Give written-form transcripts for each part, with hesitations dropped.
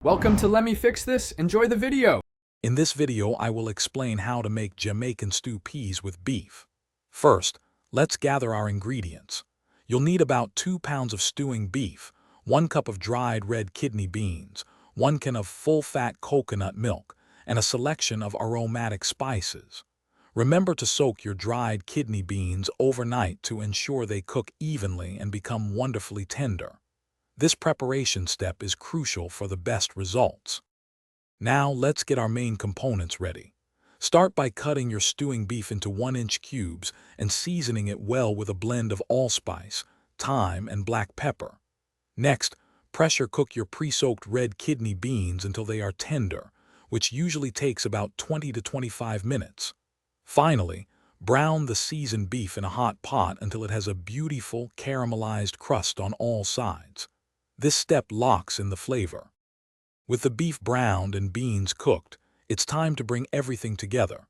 Welcome to Let Me Fix This. Enjoy the video. In this video, I will explain how to make Jamaican stew peas with beef. First, let's gather our ingredients. You'll need about 2 pounds of stewing beef, 1 cup of dried red kidney beans, 1 can of full-fat coconut milk, and a selection of aromatic spices. Remember to soak your dried kidney beans overnight to ensure they cook evenly and become wonderfully tender. This preparation step is crucial for the best results. Now let's get our main components ready. Start by cutting your stewing beef into 1-inch cubes and seasoning it well with a blend of allspice, thyme, and black pepper. Next, pressure cook your pre-soaked red kidney beans until they are tender, which usually takes about 20 to 25 minutes. Finally, brown the seasoned beef in a hot pot until it has a beautiful caramelized crust on all sides. This step locks in the flavor. With the beef browned and beans cooked, it's time to bring everything together.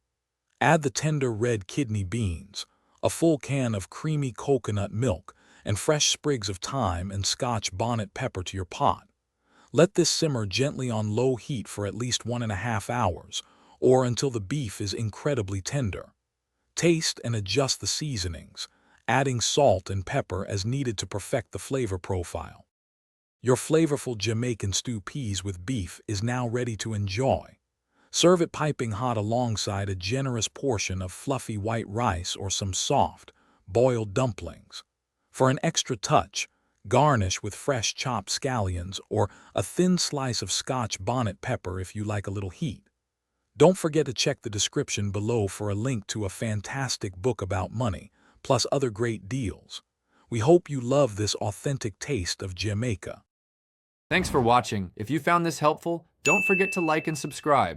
Add the tender red kidney beans, a full can of creamy coconut milk, and fresh sprigs of thyme and Scotch bonnet pepper to your pot. Let this simmer gently on low heat for at least 1.5 hours, or until the beef is incredibly tender. Taste and adjust the seasonings, adding salt and pepper as needed to perfect the flavor profile. Your flavorful Jamaican stew peas with beef is now ready to enjoy. Serve it piping hot alongside a generous portion of fluffy white rice or some soft, boiled dumplings. For an extra touch, garnish with fresh chopped scallions or a thin slice of Scotch bonnet pepper if you like a little heat. Don't forget to check the description below for a link to a fantastic book about money, plus other great deals. We hope you love this authentic taste of Jamaica. Thanks for watching. If you found this helpful, don't forget to like and subscribe.